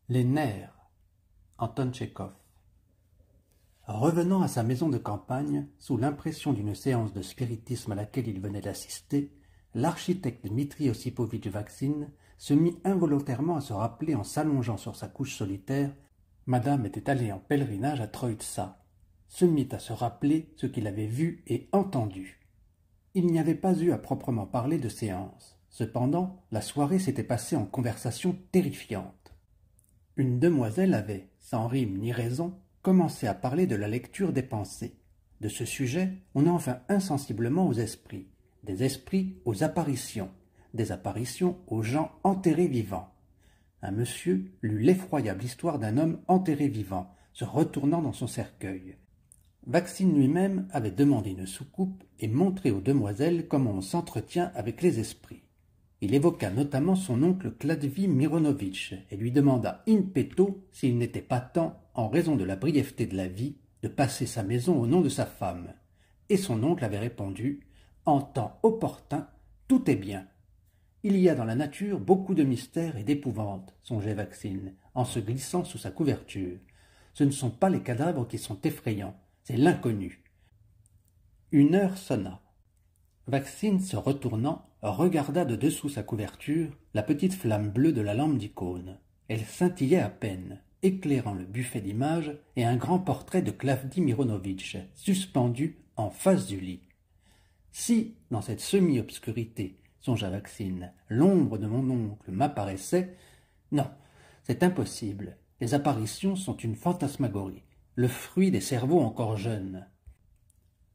Les nerfs. Anton Tchekhov. Revenant à sa maison de campagne, sous l'impression d'une séance de spiritisme à laquelle il venait d'assister, l'architecte Dmitri Osipovitch Vaksin se mit involontairement à se rappeler en s'allongeant sur sa couche solitaire. Madame était allée en pèlerinage à Troïtsa. Se mit à se rappeler ce qu'il avait vu et entendu. Il n'y avait pas eu à proprement parler de séance. Cependant, la soirée s'était passée en conversation terrifiante. Une demoiselle avait, sans rime ni raison, commencé à parler de la lecture des pensées. De ce sujet, on en vint insensiblement aux esprits, des esprits aux apparitions, des apparitions aux gens enterrés vivants. Un monsieur lut l'effroyable histoire d'un homme enterré vivant, se retournant dans son cercueil. Vaksin lui-même avait demandé une soucoupe et montré aux demoiselles comment on s'entretient avec les esprits. Il évoqua notamment son oncle Kladvi Mironovitch et lui demanda in petto s'il n'était pas temps, en raison de la brièveté de la vie, de passer sa maison au nom de sa femme. Et son oncle avait répondu « En temps opportun, tout est bien ». Il y a dans la nature beaucoup de mystères et d'épouvantes, songeait Vaksin, en se glissant sous sa couverture. Ce ne sont pas les cadavres qui sont effrayants, c'est l'inconnu. Une heure sonna. Vaksin, se retournant, regarda de dessous sa couverture la petite flamme bleue de la lampe d'icône. Elle scintillait à peine, éclairant le buffet d'images et un grand portrait de Klavdi Mironovitch, suspendu en face du lit. Si, dans cette semi-obscurité, songea Vaksin, l'ombre de mon oncle m'apparaissait, non, c'est impossible. Les apparitions sont une fantasmagorie, le fruit des cerveaux encore jeunes.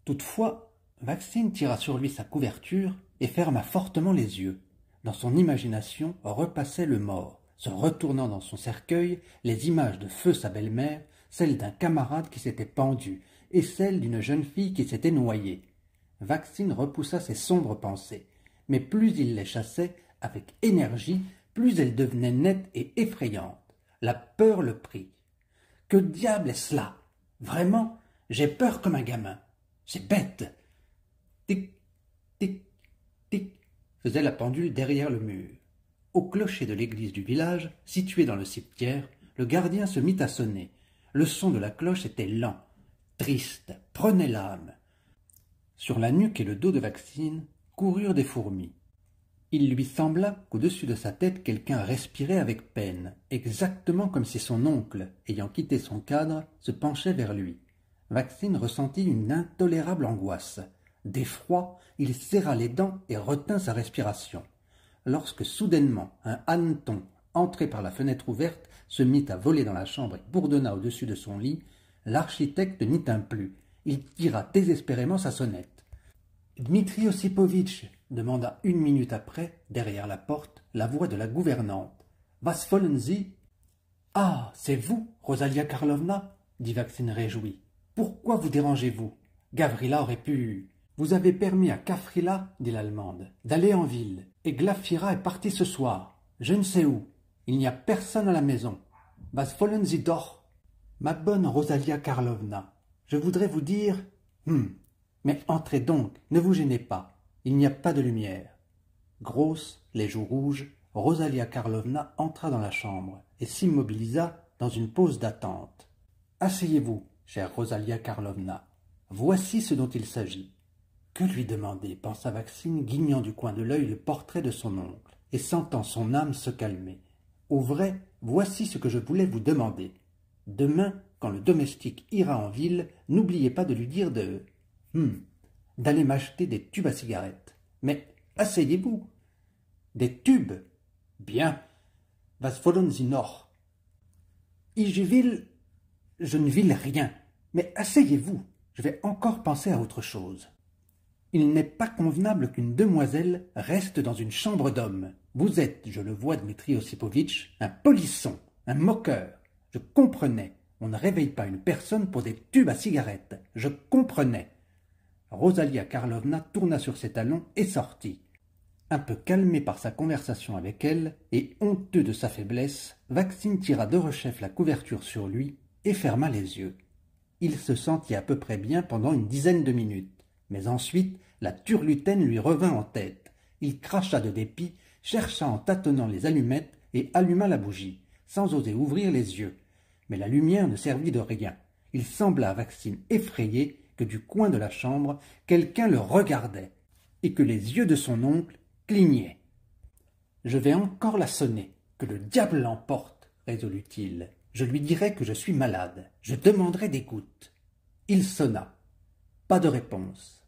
Toutefois, Vaksin tira sur lui sa couverture et ferma fortement les yeux. Dans son imagination repassait le mort, se retournant dans son cercueil, les images de feu sa belle-mère, celle d'un camarade qui s'était pendu et celle d'une jeune fille qui s'était noyée. Vaksin repoussa ces sombres pensées, mais plus il les chassait avec énergie, plus elles devenaient nettes et effrayantes. La peur le prit. Que diable est cela? Vraiment, j'ai peur comme un gamin. C'est bête. Tic, tic, tic, faisait la pendule derrière le mur. Au clocher de l'église du village, situé dans le cimetière, le gardien se mit à sonner. Le son de la cloche était lent, triste, prenait l'âme. Sur la nuque et le dos de Vaksin coururent des fourmis. Il lui sembla qu'au-dessus de sa tête quelqu'un respirait avec peine, exactement comme si son oncle, ayant quitté son cadre, se penchait vers lui. Vaksin ressentit une intolérable angoisse. D'effroi, il serra les dents et retint sa respiration. Lorsque soudainement un hanneton, entré par la fenêtre ouverte, se mit à voler dans la chambre et bourdonna au-dessus de son lit, l'architecte n'y tint plus. Il tira désespérément sa sonnette. « Dmitri Osipovitch » demanda 1 minute après, derrière la porte, la voix de la gouvernante. « Was wollen Sie ?»« Ah, c'est vous, Rosalia Karlovna » dit Vaksin réjoui. « Pourquoi vous dérangez-vous? Gavrila aurait pu... » « Vous avez permis à Kafrila, dit l'Allemande, d'aller en ville, et Glafira est partie ce soir. Je ne sais où. Il n'y a personne à la maison. Was wollen Sie doch? Ma bonne Rosalia Karlovna, je voudrais vous dire... Mais entrez donc, ne vous gênez pas. Il n'y a pas de lumière. » Grosse, les joues rouges, Rosalia Karlovna entra dans la chambre et s'immobilisa dans une pose d'attente. « Asseyez-vous, chère Rosalia Karlovna. Voici ce dont il s'agit. » Que lui demander, pensa Vaksin, guignant du coin de l'œil le portrait de son oncle, et sentant son âme se calmer. Au vrai, voici ce que je voulais vous demander. Demain, quand le domestique ira en ville, n'oubliez pas de lui dire d'aller m'acheter des tubes à cigarettes. Mais asseyez-vous. Des tubes? Bien. Was wollen Sie noch? Ich will... Je ne vil rien. Mais asseyez-vous. Je vais encore penser à autre chose. Il n'est pas convenable qu'une demoiselle reste dans une chambre d'homme. Vous êtes, je le vois, Dmitri Osipovitch, un polisson, un moqueur. Je comprenais. On ne réveille pas une personne pour des tubes à cigarettes. Je comprenais. Rosalia Karlovna tourna sur ses talons et sortit. Un peu calmé par sa conversation avec elle et honteux de sa faiblesse, Vaksin tira de rechef la couverture sur lui et ferma les yeux. Il se sentit à peu près bien pendant une dizaine de minutes. Mais ensuite, la turlutaine lui revint en tête. Il cracha de dépit, chercha en tâtonnant les allumettes et alluma la bougie. sans oser ouvrir les yeux. Mais la lumière ne servit de rien. Il sembla à Vaccine effrayé que du coin de la chambre, quelqu'un le regardait, et que les yeux de son oncle clignaient. « Je vais encore la sonner, que le diable l'emporte, résolut-il. Je lui dirai que je suis malade. Je demanderai des gouttes. » Il sonna. Pas de réponse.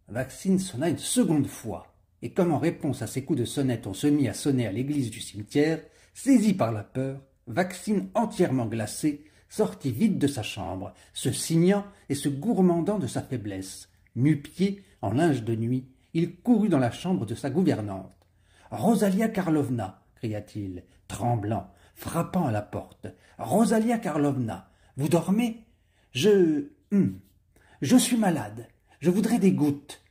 Vaccine sonna une seconde fois, et comme en réponse à ses coups de sonnette on se mit à sonner à l'église du cimetière, saisi par la peur, Vaccine, entièrement glacé, sortit vite de sa chambre, se signant et se gourmandant de sa faiblesse. Nu-pied, en linge de nuit, il courut dans la chambre de sa gouvernante. « Rosalia Karlovna !» cria-t-il, tremblant, frappant à la porte. « Rosalia Karlovna, vous dormez ? Je suis malade. Je voudrais des gouttes. »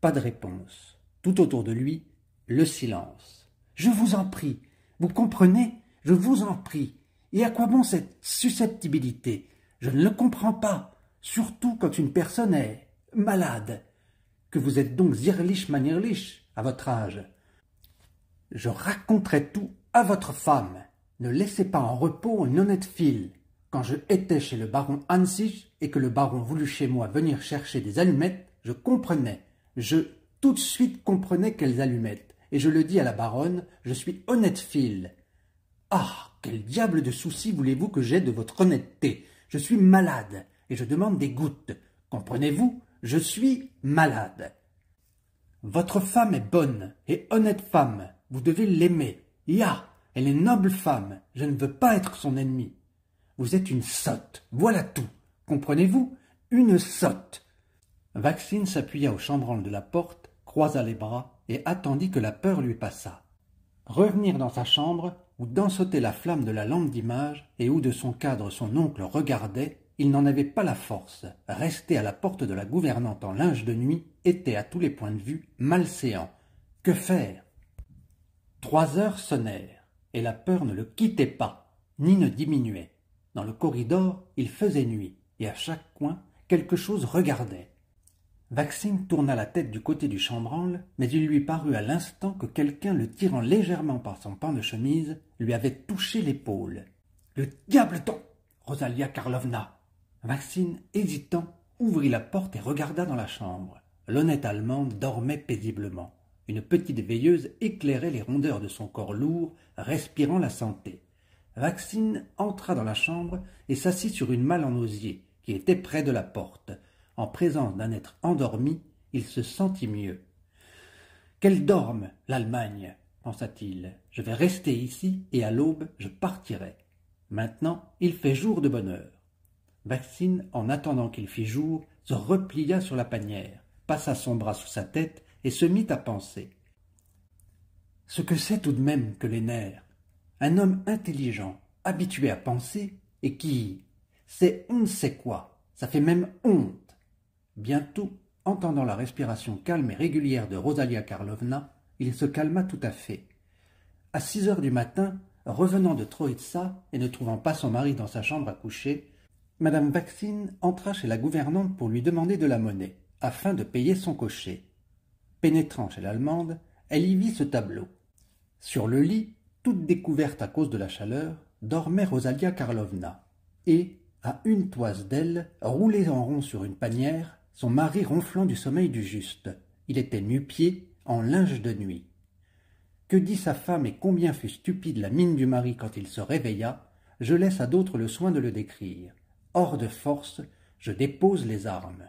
Pas de réponse. Tout autour de lui, le silence. « Je vous en prie. Vous comprenez ? Je vous en prie. Et à quoi bon cette susceptibilité ? Je ne le comprends pas. Surtout quand une personne est malade. Que vous êtes donc zierlich manierlich à votre âge. Je raconterai tout à votre femme. Ne laissez pas en repos une honnête fille. Quand je étais chez le baron Hansich et que le baron voulut chez moi venir chercher des allumettes, je comprenais. Je tout de suite comprenais quelles allumettes. Et je le dis à la baronne, je suis honnête fille. Ah, quel diable de souci voulez-vous que j'aie de votre honnêteté? Je suis malade et je demande des gouttes. Comprenez-vous? Je suis malade. Votre femme est bonne et honnête femme. Vous devez l'aimer. Ya, elle est noble femme. Je ne veux pas être son ennemi. Vous êtes une sotte. Voilà tout. Comprenez-vous? Une sotte. Vaccine s'appuya au chambranle de la porte, croisa les bras et attendit que la peur lui passât. Revenir dans sa chambre, où dansautait la flamme de la lampe d'image et où de son cadre son oncle regardait, il n'en avait pas la force. Rester à la porte de la gouvernante en linge de nuit était à tous les points de vue malséant. Que faire? 3 heures sonnèrent, et la peur ne le quittait pas, ni ne diminuait. Dans le corridor, il faisait nuit, et à chaque coin, quelque chose regardait. Vaccine tourna la tête du côté du chambranle, mais il lui parut à l'instant que quelqu'un, le tirant légèrement par son pan de chemise, lui avait touché l'épaule. « Le diable donc, Rosalia Karlovna !» Vaccine, hésitant, ouvrit la porte et regarda dans la chambre. L'honnête Allemande dormait paisiblement. Une petite veilleuse éclairait les rondeurs de son corps lourd, respirant la santé. Vaccine entra dans la chambre et s'assit sur une malle en osier qui était près de la porte. En présence d'un être endormi, il se sentit mieux. « Qu'elle dorme, l'Allemagne !» pensa-t-il. « Je vais rester ici et à l'aube, je partirai. Maintenant, il fait jour de bonne heure. » Vaccine, en attendant qu'il fît jour, se replia sur la panière, passa son bras sous sa tête et se mit à penser. Ce que c'est tout de même que les nerfs. Un homme intelligent, habitué à penser, et qui sait on ne sait quoi, ça fait même honte. Bientôt, entendant la respiration calme et régulière de Rosalia Karlovna, il se calma tout à fait. À 6 heures du matin, revenant de Troïtsa et ne trouvant pas son mari dans sa chambre à coucher, Madame Vaccine entra chez la gouvernante pour lui demander de la monnaie, afin de payer son cocher. Pénétrant chez l'Allemande, elle y vit ce tableau. Sur le lit, toute découverte à cause de la chaleur, dormait Rosalia Karlovna, et, à une toise d'elle, roulée en rond sur une panière, son mari ronflant du sommeil du juste. Il était nu-pied, en linge de nuit. Que dit sa femme et combien fut stupide la mine du mari quand il se réveilla, je laisse à d'autres le soin de le décrire. Hors de force, je dépose les armes.